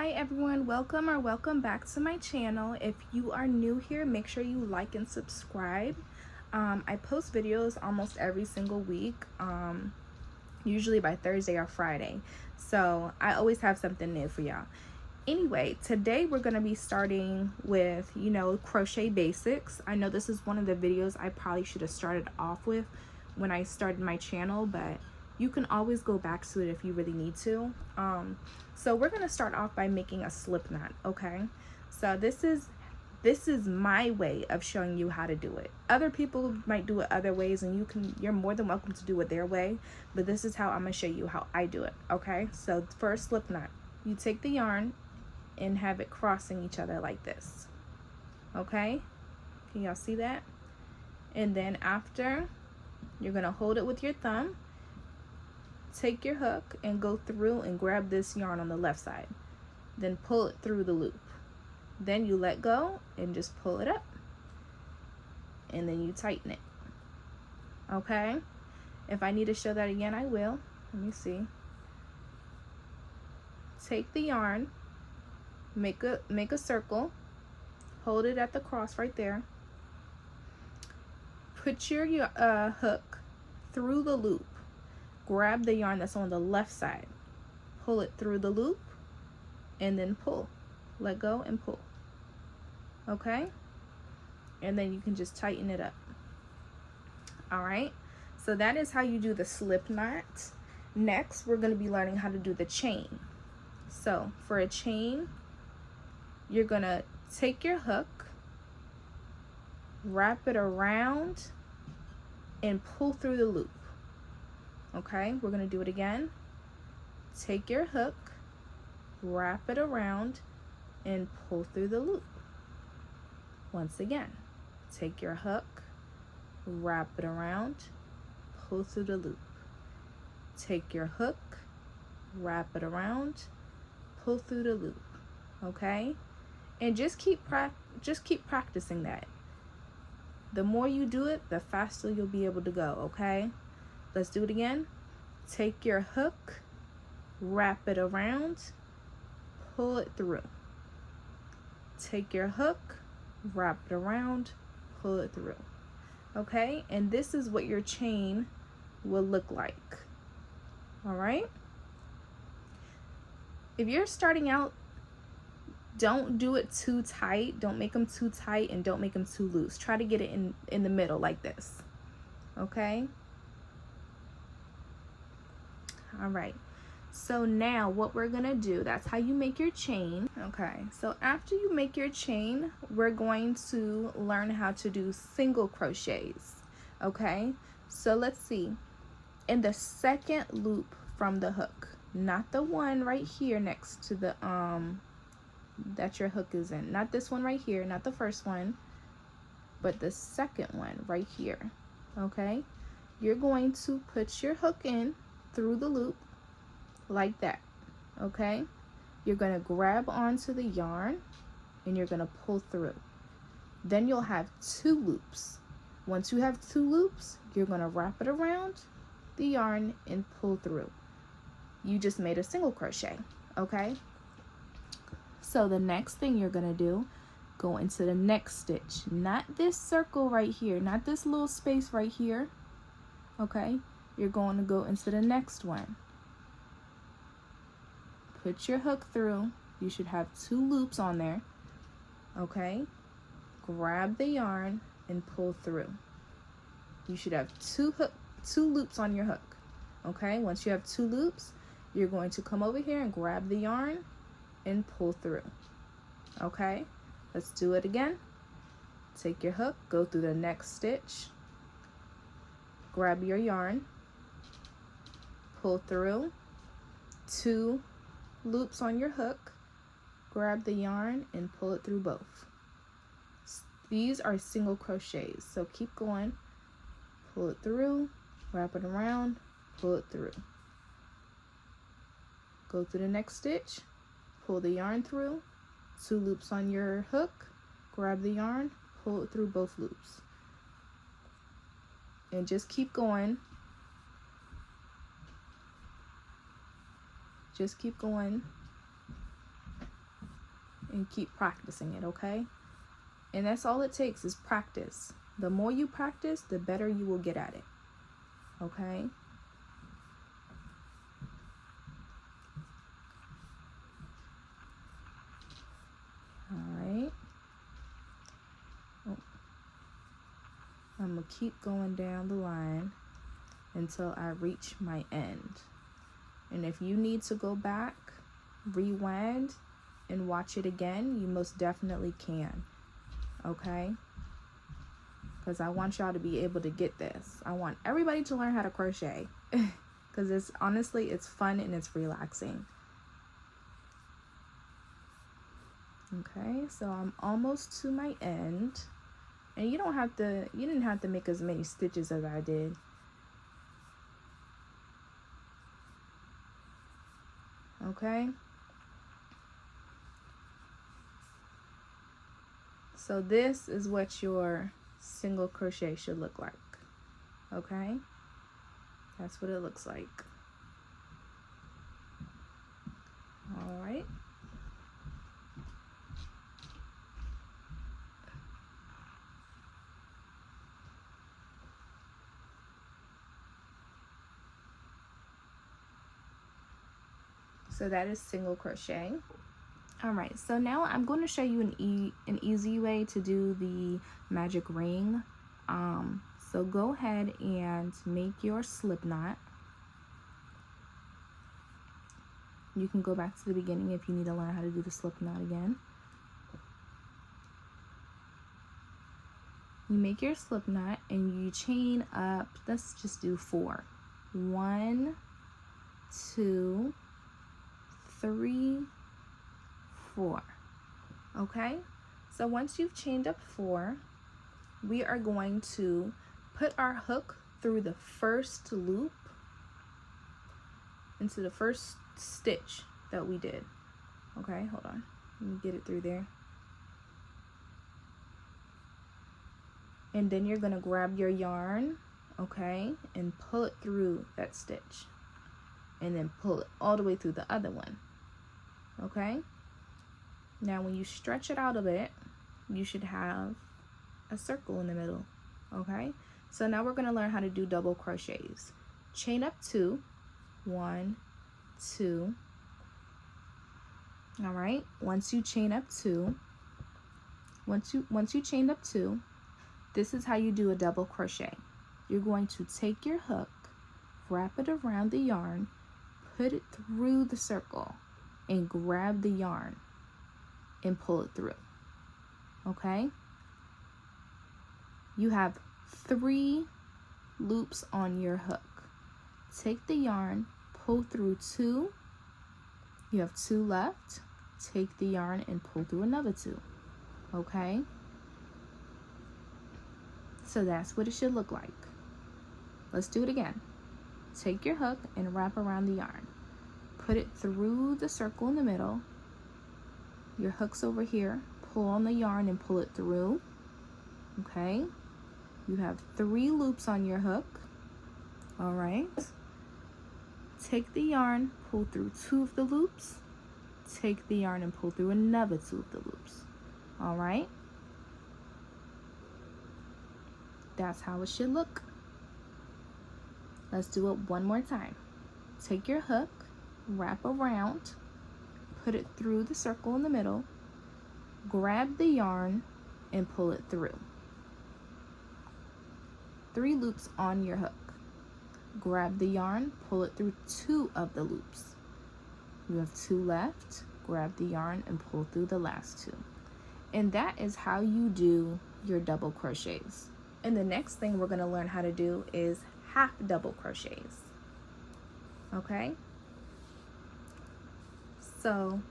Hi everyone, welcome back to my channel. If you are new here, make sure you like and subscribe. I post videos almost every single week, usually by Thursday or Friday. So I always have something new for y'all. Anyway, today we're going to be starting with, crochet basics. I know this is one of the videos I probably should have started off with when I started my channel, but you can always go back to it if you really need to. So we're going to start off by making a slip knot, okay? So this is my way of showing you how to do it. Other people might do it other ways, and you're more than welcome to do it their way, but this is how I'm going to show you how I do it, okay? So for a slip knot, you take the yarn and have it crossing each other like this, okay? Can y'all see that? And then after, you're going to hold it with your thumb, take your hook and go through and grab this yarn on the left side, then pull it through the loop. Then you let go and just pull it up, and then you tighten it, okay? If I need to show that again, I will. Let me see. Take the yarn, make a circle, hold it at the cross right there, put your hook through the loop, grab the yarn that's on the left side, pull it through the loop, and then pull. Let go and pull, okay? And then you can just tighten it up. All right, so that is how you do the slip knot. Next, we're going to be learning how to do the chain. So for a chain, you're going to take your hook, wrap it around, and pull through the loop. Okay, we're going to do it again. Take your hook, wrap it around, and pull through the loop. Once again, take your hook, wrap it around, pull through the loop. Take your hook, wrap it around, pull through the loop. Okay, and just keep practicing that. The more you do it, the faster you'll be able to go. Okay, let's do it again. Take your hook, wrap it around, pull it through. Take your hook, wrap it around, pull it through. Okay, and this is what your chain will look like. All right, if you're starting out, don't do it too tight. Don't make them too tight, and don't make them too loose. Try to get it in the middle like this. Okay, all right, so now what we're gonna do, that's how you make your chain. Okay, so after you make your chain, we're going to learn how to do single crochets. Okay, so let's see. In the second loop from the hook, not the one right here next to the that your hook is in, not this one right here, not the first one, but the second one right here. Okay, you're going to put your hook in through the loop like that. Okay, you're going to grab onto the yarn and you're going to pull through. Then you'll have two loops. Once you have two loops, you're going to wrap it around the yarn and pull through. You just made a single crochet. Okay, so the next thing you're going to do, go into the next stitch, not this circle right here, not this little space right here. Okay, you're going to go into the next one. Put your hook through. You should have two loops on there. Okay, grab the yarn and pull through. You should have two loops on your hook. Okay, once you have two loops, you're going to come over here and grab the yarn and pull through. Okay, let's do it again. Take your hook, go through the next stitch, grab your yarn, pull through, two loops on your hook, grab the yarn and pull it through both. These are single crochets, so keep going. Pull it through, wrap it around, pull it through. Go through the next stitch, pull the yarn through, two loops on your hook, grab the yarn, pull it through both loops. And just keep going. Just keep going. and keep practicing it, okay? And that's all it takes is practice. The more you practice, the better you will get at it, okay? Alright. Oh. I'm going to keep going down the line until I reach my end. And if you need to go back, rewind, and watch it again, you most definitely can, okay? Because I want y'all to be able to get this. I want everybody to learn how to crochet because it's honestly, it's fun and it's relaxing. Okay, so I'm almost to my end, and you didn't have to make as many stitches as I did. Okay, so this is what your single crochet should look like. Okay, that's what it looks like. All right. So that is single crochet. All right, so now I'm going to show you an easy way to do the magic ring. So go ahead and make your slip knot. You can go back to the beginning if you need to learn how to do the slip knot again. You make your slip knot and you chain up, let's just do 4. 1, 2, 3, 4. Okay, so once you've chained up 4, we are going to put our hook through the first loop into the first stitch that we did. Okay, hold on, let me get it through there. And then you're gonna grab your yarn, okay, and pull it through that stitch, and then pull it all the way through the other one. Okay, now when you stretch it out a bit, you should have a circle in the middle. Okay, so now we're going to learn how to do double crochets. Chain up 2, 1, 2. All right, once you chain up 2, once you chained up 2, this is how you do a double crochet. You're going to take your hook, wrap it around the yarn, put it through the circle, and grab the yarn and pull it through. Okay, you have 3 loops on your hook. Take the yarn, pull through 2. You have 2 left. Take the yarn and pull through another 2. Okay, so that's what it should look like. Let's do it again. Take your hook and wrap around the yarn. Put it through the circle in the middle. Your hook's over here. Pull on the yarn and pull it through. Okay, you have 3 loops on your hook. All right, take the yarn, pull through 2 of the loops. Take the yarn and pull through another 2 of the loops. All right, that's how it should look. Let's do it one more time. Take your hook, wrap around, put it through the circle in the middle, grab the yarn and pull it through. 3 loops on your hook. Grab the yarn, pull it through 2 of the loops. You have 2 left. Grab the yarn and pull through the last 2. And that is how you do your double crochets. And the next thing we're going to learn how to do is half double crochets. Okay, so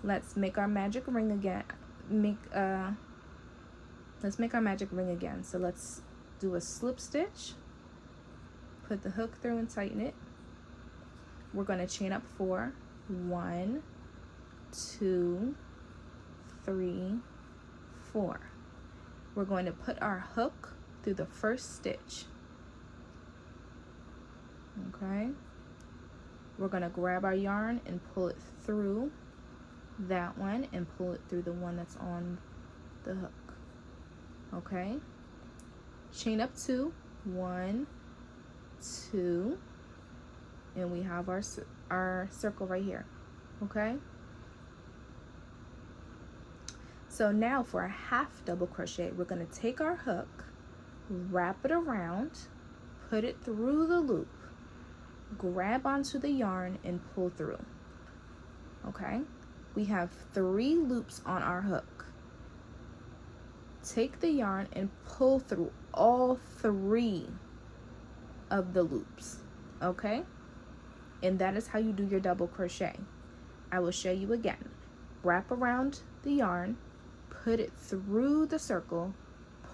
let's make our magic ring again. Let's make our magic ring again. So let's do a slip stitch, put the hook through and tighten it. We're going to chain up 4. 1, 2, 3, 4. We're going to put our hook through the first stitch. Okay, we're going to grab our yarn and pull it through that one and pull it through the one that's on the hook. Okay, chain up 2, 1, 2, and we have our circle right here. Okay, so now for a half double crochet, we're going to take our hook, wrap it around, put it through the loop, grab onto the yarn and pull through. Okay, we have 3 loops on our hook. Take the yarn and pull through all 3 of the loops. Okay, and that is how you do your double crochet. I will show you again. Wrap around the yarn, put it through the circle,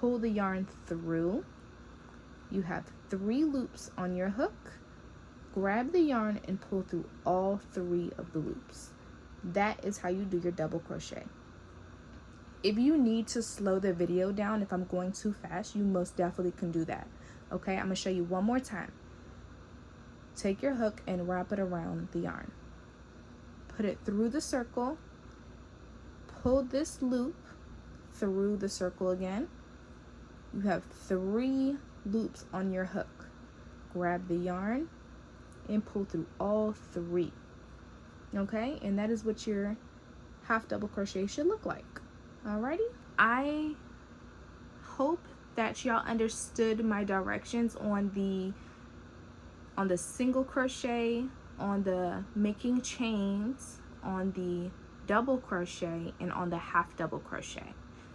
pull the yarn through. You have 3 loops on your hook. Grab the yarn and pull through all 3 of the loops. That is how you do your double crochet. If you need to slow the video down, if I'm going too fast, you most definitely can do that. Okay, I'm gonna show you one more time. Take your hook and wrap it around the yarn. Put it through the circle. Pull this loop through the circle again. You have 3 loops on your hook. Grab the yarn and pull through all 3. Okay, and that is what your half double crochet should look like. Alrighty, I hope that y'all understood my directions on the single crochet, on the making chains, on the double crochet, and on the half double crochet.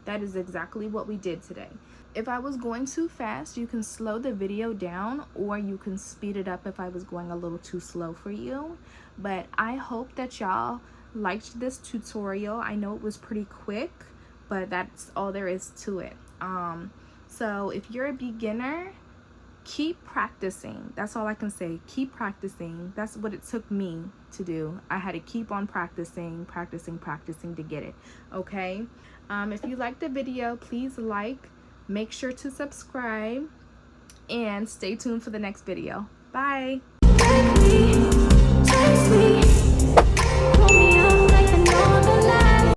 That is exactly what we did today. If I was going too fast, you can slow the video down, or you can speed it up if I was going a little too slow for you. But I hope that y'all liked this tutorial. I know it was pretty quick, but that's all there is to it. So if you're a beginner, keep practicing. That's all I can say. Keep practicing. That's what it took me to do. I had to keep on practicing to get it. Okay, if you liked the video, please make sure to subscribe, and stay tuned for the next video. Bye.